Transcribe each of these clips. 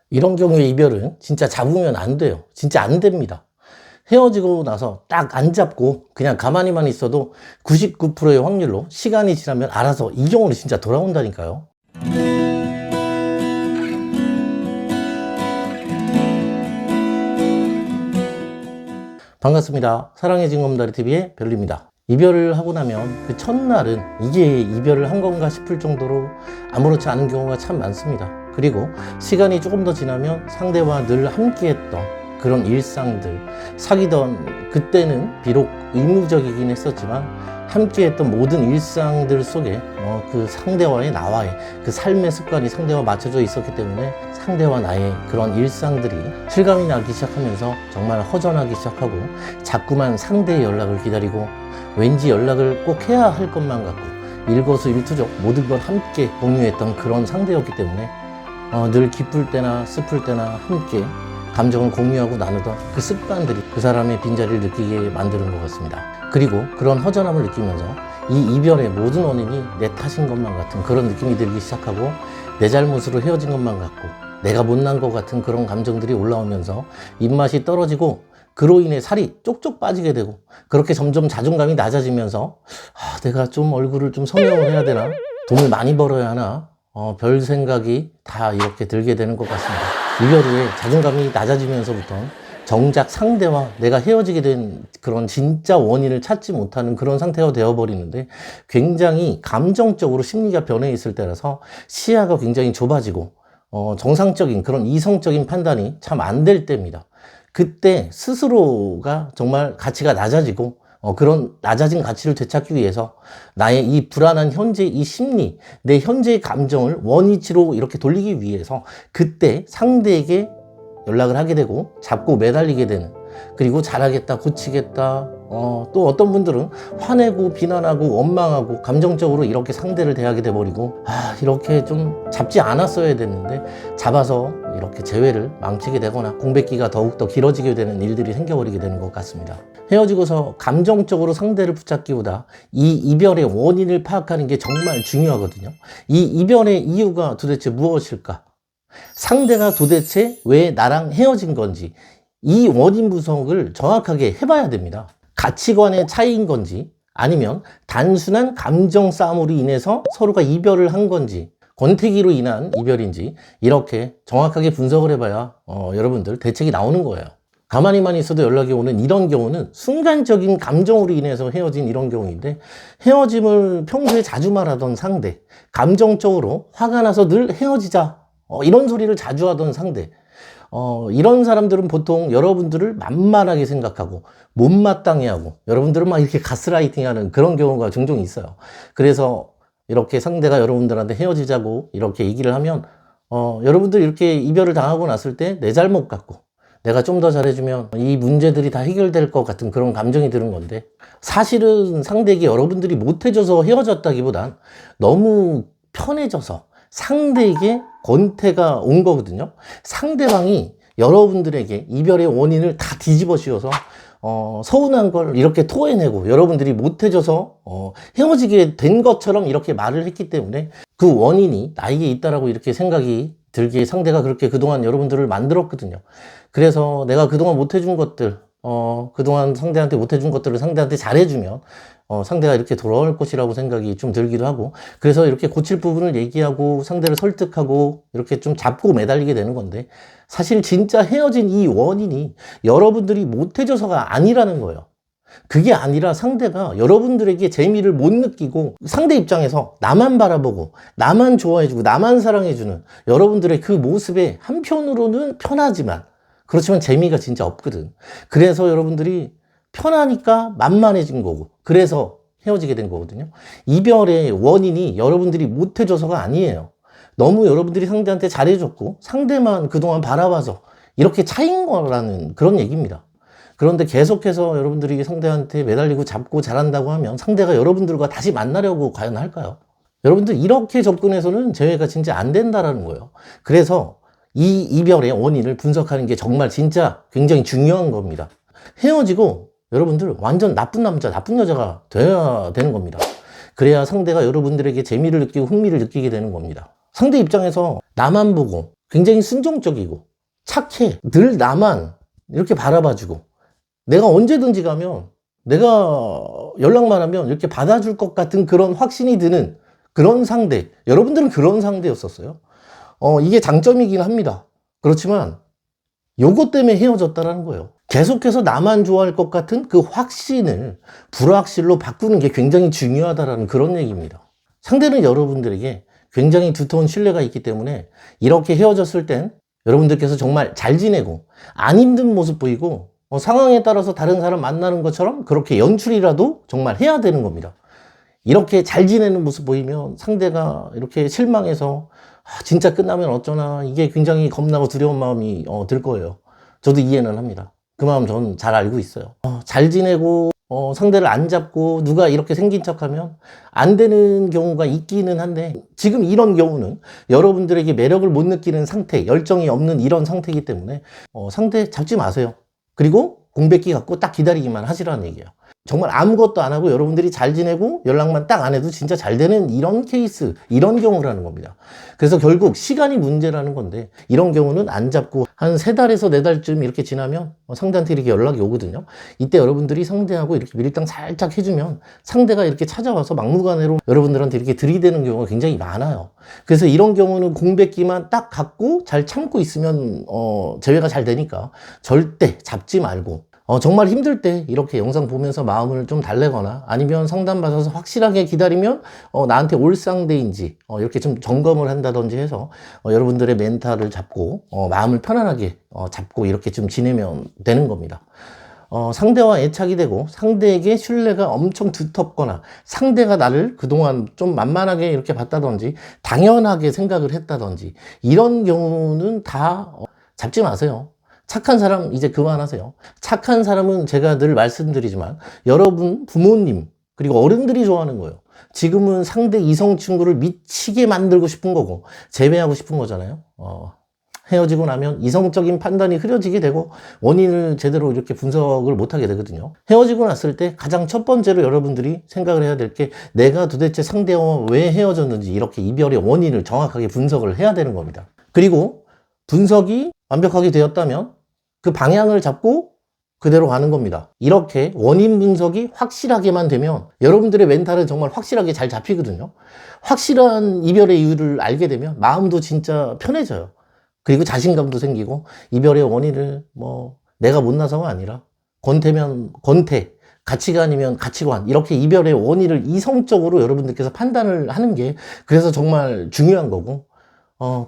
이런 경우에 이별은 진짜 잡으면 안 돼요. 진짜 안 됩니다. 헤어지고 나서 딱 안 잡고 그냥 가만히만 있어도 99%의 확률로 시간이 지나면 알아서 이 경우는 진짜 돌아온다니까요. 반갑습니다. 사랑의 징검다리TV의 별리입니다. 이별을 하고 나면 그 첫날은 이게 이별을 한 건가 싶을 정도로 아무렇지 않은 경우가 참 많습니다. 그리고 시간이 조금 더 지나면 상대와 늘 함께했던 그런 일상들, 사귀던 그때는 비록 의무적이긴 했었지만 함께했던 모든 일상들 속에 그 상대와의 나와의 그 삶의 습관이 상대와 맞춰져 있었기 때문에 상대와 나의 그런 일상들이 실감이 나기 시작하면서 정말 허전하기 시작하고 자꾸만 상대의 연락을 기다리고 왠지 연락을 꼭 해야 할 것만 같고 일거수일투족 모든 걸 함께 공유했던 그런 상대였기 때문에 늘 기쁠 때나 슬플 때나 함께 감정을 공유하고 나누던 그 습관들이 그 사람의 빈자리를 느끼게 만드는 것 같습니다. 그리고 그런 허전함을 느끼면서 이 이별의 모든 원인이 내 탓인 것만 같은 그런 느낌이 들기 시작하고 내 잘못으로 헤어진 것만 같고 내가 못난 것 같은 그런 감정들이 올라오면서 입맛이 떨어지고 그로 인해 살이 쪽쪽 빠지게 되고 그렇게 점점 자존감이 낮아지면서 내가 좀 얼굴을 좀 성형을 해야 되나? 돈을 많이 벌어야 하나? 별 생각이 다 이렇게 들게 되는 것 같습니다. 이별 후에 자존감이 낮아지면서부터 정작 상대와 내가 헤어지게 된 그런 진짜 원인을 찾지 못하는 그런 상태가 되어버리는데 굉장히 감정적으로 심리가 변해 있을 때라서 시야가 굉장히 좁아지고 정상적인 그런 이성적인 판단이 참 안 될 때입니다. 그때 스스로가 정말 가치가 낮아지고 그런 낮아진 가치를 되찾기 위해서 나의 이 불안한 현재 이 심리, 내 현재의 감정을 원위치로 이렇게 돌리기 위해서 그때 상대에게 연락을 하게 되고 잡고 매달리게 되는, 그리고 잘하겠다, 고치겠다, 또 어떤 분들은 화내고 비난하고 원망하고 감정적으로 이렇게 상대를 대하게 돼버리고 이렇게 좀 잡지 않았어야 됐는데 잡아서 이렇게 재회를 망치게 되거나 공백기가 더욱더 길어지게 되는 일들이 생겨버리게 되는 것 같습니다. 헤어지고서 감정적으로 상대를 붙잡기보다 이 이별의 원인을 파악하는 게 정말 중요하거든요. 이 이별의 이유가 도대체 무엇일까? 상대가 도대체 왜 나랑 헤어진 건지 이 원인 분석을 정확하게 해봐야 됩니다. 가치관의 차이인 건지 아니면 단순한 감정 싸움으로 인해서 서로가 이별을 한 건지 권태기로 인한 이별인지 이렇게 정확하게 분석을 해봐야 여러분들 대책이 나오는 거예요. 가만히만 있어도 연락이 오는 이런 경우는 순간적인 감정으로 인해서 헤어진 이런 경우인데 헤어짐을 평소에 자주 말하던 상대, 감정적으로 화가 나서 늘 헤어지자 이런 소리를 자주 하던 상대, 이런 사람들은 보통 여러분들을 만만하게 생각하고 못마땅해 하고 여러분들은 막 이렇게 가스라이팅 하는 그런 경우가 종종 있어요. 그래서 이렇게 상대가 여러분들한테 헤어지자고 이렇게 얘기를 하면 여러분들 이렇게 이별을 당하고 났을 때 내 잘못 같고 내가 좀 더 잘해주면 이 문제들이 다 해결될 것 같은 그런 감정이 드는 건데 사실은 상대에게 여러분들이 못해줘서 헤어졌다기보단 너무 편해져서 상대에게 권태가 온 거거든요. 상대방이 여러분들에게 이별의 원인을 다 뒤집어 씌워서 서운한 걸 이렇게 토해내고 여러분들이 못해줘서 헤어지게 된 것처럼 이렇게 말을 했기 때문에 그 원인이 나에게 있다라고 이렇게 생각이 들기에 상대가 그렇게 그동안 여러분들을 만들었거든요. 그래서 내가 그동안 못해준 것들, 그동안 상대한테 못해준 것들을 상대한테 잘해주면 상대가 이렇게 돌아올 것이라고 생각이 좀 들기도 하고 그래서 이렇게 고칠 부분을 얘기하고 상대를 설득하고 이렇게 좀 잡고 매달리게 되는 건데 사실 진짜 헤어진 이 원인이 여러분들이 못해줘서가 아니라는 거예요. 그게 아니라 상대가 여러분들에게 재미를 못 느끼고 상대 입장에서 나만 바라보고 나만 좋아해주고 나만 사랑해주는 여러분들의 그 모습에 한편으로는 편하지만 그렇지만 재미가 진짜 없거든. 그래서 여러분들이 편하니까 만만해진 거고 그래서 헤어지게 된 거거든요. 이별의 원인이 여러분들이 못해줘서가 아니에요. 너무 여러분들이 상대한테 잘해줬고 상대만 그동안 바라봐서 이렇게 차인 거라는 그런 얘기입니다. 그런데 계속해서 여러분들이 상대한테 매달리고 잡고 잘한다고 하면 상대가 여러분들과 다시 만나려고 과연 할까요? 여러분들 이렇게 접근해서는 재회가 진짜 안 된다라는 거예요. 그래서 이 이별의 원인을 분석하는 게 정말 진짜 굉장히 중요한 겁니다. 헤어지고 여러분들 완전 나쁜 남자, 나쁜 여자가 돼야 되는 겁니다. 그래야 상대가 여러분들에게 재미를 느끼고 흥미를 느끼게 되는 겁니다. 상대 입장에서 나만 보고 굉장히 순종적이고 착해. 늘 나만 이렇게 바라봐주고 내가 언제든지 가면 내가 연락만 하면 이렇게 받아줄 것 같은 그런 확신이 드는 그런 상대. 여러분들은 그런 상대였었어요. 이게 장점이긴 합니다. 그렇지만 요것 때문에 헤어졌다라는 거예요. 계속해서 나만 좋아할 것 같은 그 확신을 불확실로 바꾸는 게 굉장히 중요하다라는 그런 얘기입니다. 상대는 여러분들에게 굉장히 두터운 신뢰가 있기 때문에 이렇게 헤어졌을 땐 여러분들께서 정말 잘 지내고 안 힘든 모습 보이고 상황에 따라서 다른 사람 만나는 것처럼 그렇게 연출이라도 정말 해야 되는 겁니다. 이렇게 잘 지내는 모습 보이면 상대가 이렇게 실망해서 진짜 끝나면 어쩌나 이게 굉장히 겁나고 두려운 마음이 들 거예요. 저도 이해는 합니다. 그 마음 저는 잘 알고 있어요. 잘 지내고 상대를 안 잡고 누가 이렇게 생긴 척하면 안 되는 경우가 있기는 한데 지금 이런 경우는 여러분들에게 매력을 못 느끼는 상태, 열정이 없는 이런 상태이기 때문에 상대 잡지 마세요. 그리고 공백기 갖고 딱 기다리기만 하시라는 얘기예요. 정말 아무것도 안 하고 여러분들이 잘 지내고 연락만 딱 안 해도 진짜 잘 되는 이런 케이스, 이런 경우라는 겁니다. 그래서 결국 시간이 문제라는 건데 이런 경우는 안 잡고 한 3달에서 4달쯤 이렇게 지나면 상대한테 이렇게 연락이 오거든요. 이때 여러분들이 상대하고 이렇게 밀당 살짝 해주면 상대가 이렇게 찾아와서 막무가내로 여러분들한테 이렇게 들이대는 경우가 굉장히 많아요. 그래서 이런 경우는 공백기만 딱 갖고 잘 참고 있으면 제외가 잘 되니까 절대 잡지 말고 정말 힘들 때 이렇게 영상 보면서 마음을 좀 달래거나 아니면 상담 받아서 확실하게 기다리면 나한테 올 상대인지 이렇게 좀 점검을 한다든지 해서 여러분들의 멘탈을 잡고 마음을 편안하게 잡고 이렇게 좀 지내면 되는 겁니다. 상대와 애착이 되고 상대에게 신뢰가 엄청 두텁거나 상대가 나를 그동안 좀 만만하게 이렇게 봤다든지 당연하게 생각을 했다든지 이런 경우는 다 잡지 마세요. 착한 사람 이제 그만하세요. 착한 사람은 제가 늘 말씀드리지만 여러분 부모님 그리고 어른들이 좋아하는 거예요. 지금은 상대 이성 친구를 미치게 만들고 싶은 거고 제외하고 싶은 거잖아요. 헤어지고 나면 이성적인 판단이 흐려지게 되고 원인을 제대로 이렇게 분석을 못하게 되거든요. 헤어지고 났을 때 가장 첫 번째로 여러분들이 생각을 해야 될 게 내가 도대체 상대와 왜 헤어졌는지 이렇게 이별의 원인을 정확하게 분석을 해야 되는 겁니다. 그리고 분석이 완벽하게 되었다면 그 방향을 잡고 그대로 가는 겁니다. 이렇게 원인 분석이 확실하게만 되면 여러분들의 멘탈은 정말 확실하게 잘 잡히거든요. 확실한 이별의 이유를 알게 되면 마음도 진짜 편해져요. 그리고 자신감도 생기고 이별의 원인을 내가 못나서가 아니라 권태면 권태, 가치관이면 가치관 이렇게 이별의 원인을 이성적으로 여러분들께서 판단을 하는 게 그래서 정말 중요한 거고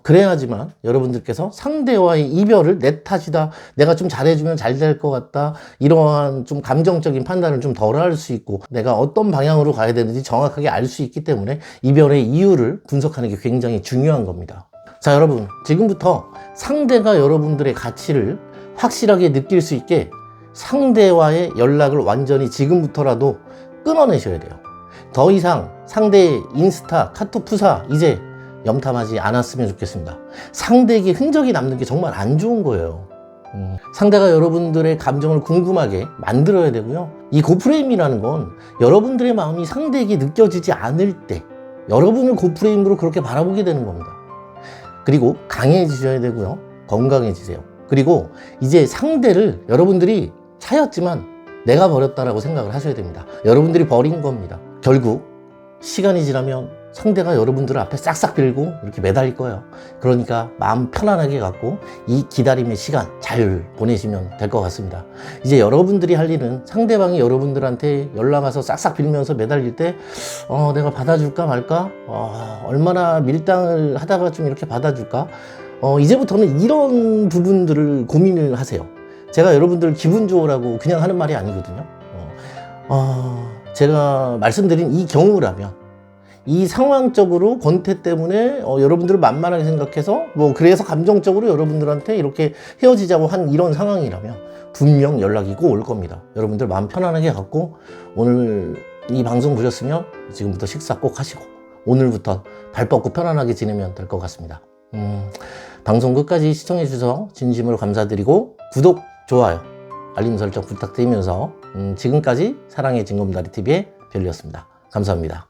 그래야지만 여러분들께서 상대와의 이별을 내 탓이다, 내가 좀 잘해주면 잘 될 것 같다, 이러한 좀 감정적인 판단을 좀 덜 할 수 있고 내가 어떤 방향으로 가야 되는지 정확하게 알 수 있기 때문에 이별의 이유를 분석하는 게 굉장히 중요한 겁니다. 자, 여러분, 지금부터 상대가 여러분들의 가치를 확실하게 느낄 수 있게 상대와의 연락을 완전히 지금부터라도 끊어내셔야 돼요. 더 이상 상대의 인스타, 카톡 프사 이제 염탐하지 않았으면 좋겠습니다. 상대에게 흔적이 남는 게 정말 안 좋은 거예요. 상대가 여러분들의 감정을 궁금하게 만들어야 되고요. 이 고프레임이라는 건 여러분들의 마음이 상대에게 느껴지지 않을 때 여러분을 고프레임으로 그렇게 바라보게 되는 겁니다. 그리고 강해지셔야 되고요. 건강해지세요. 그리고 이제 상대를 여러분들이 차였지만 내가 버렸다라고 생각을 하셔야 됩니다. 여러분들이 버린 겁니다. 결국 시간이 지나면 상대가 여러분들 앞에 싹싹 빌고 이렇게 매달릴 거예요. 그러니까 마음 편안하게 갖고 이 기다림의 시간 잘 보내시면 될 것 같습니다. 이제 여러분들이 할 일은 상대방이 여러분들한테 연락 와서 싹싹 빌면서 매달릴 때 내가 받아줄까 말까? 얼마나 밀당을 하다가 좀 이렇게 받아줄까? 이제부터는 이런 부분들을 고민을 하세요. 제가 여러분들 기분 좋으라고 그냥 하는 말이 아니거든요. 제가 말씀드린 이 경우라면 이 상황적으로 권태 때문에 여러분들을 만만하게 생각해서 그래서 감정적으로 여러분들한테 이렇게 헤어지자고 한 이런 상황이라면 분명 연락이 꼭 올 겁니다. 여러분들 마음 편안하게 갖고 오늘 이 방송 보셨으면 지금부터 식사 꼭 하시고 오늘부터 발 뻗고 편안하게 지내면 될 것 같습니다. 방송 끝까지 시청해 주셔서 진심으로 감사드리고 구독, 좋아요, 알림 설정 부탁드리면서 지금까지 사랑의 징검다리TV의 별이었습니다. 감사합니다.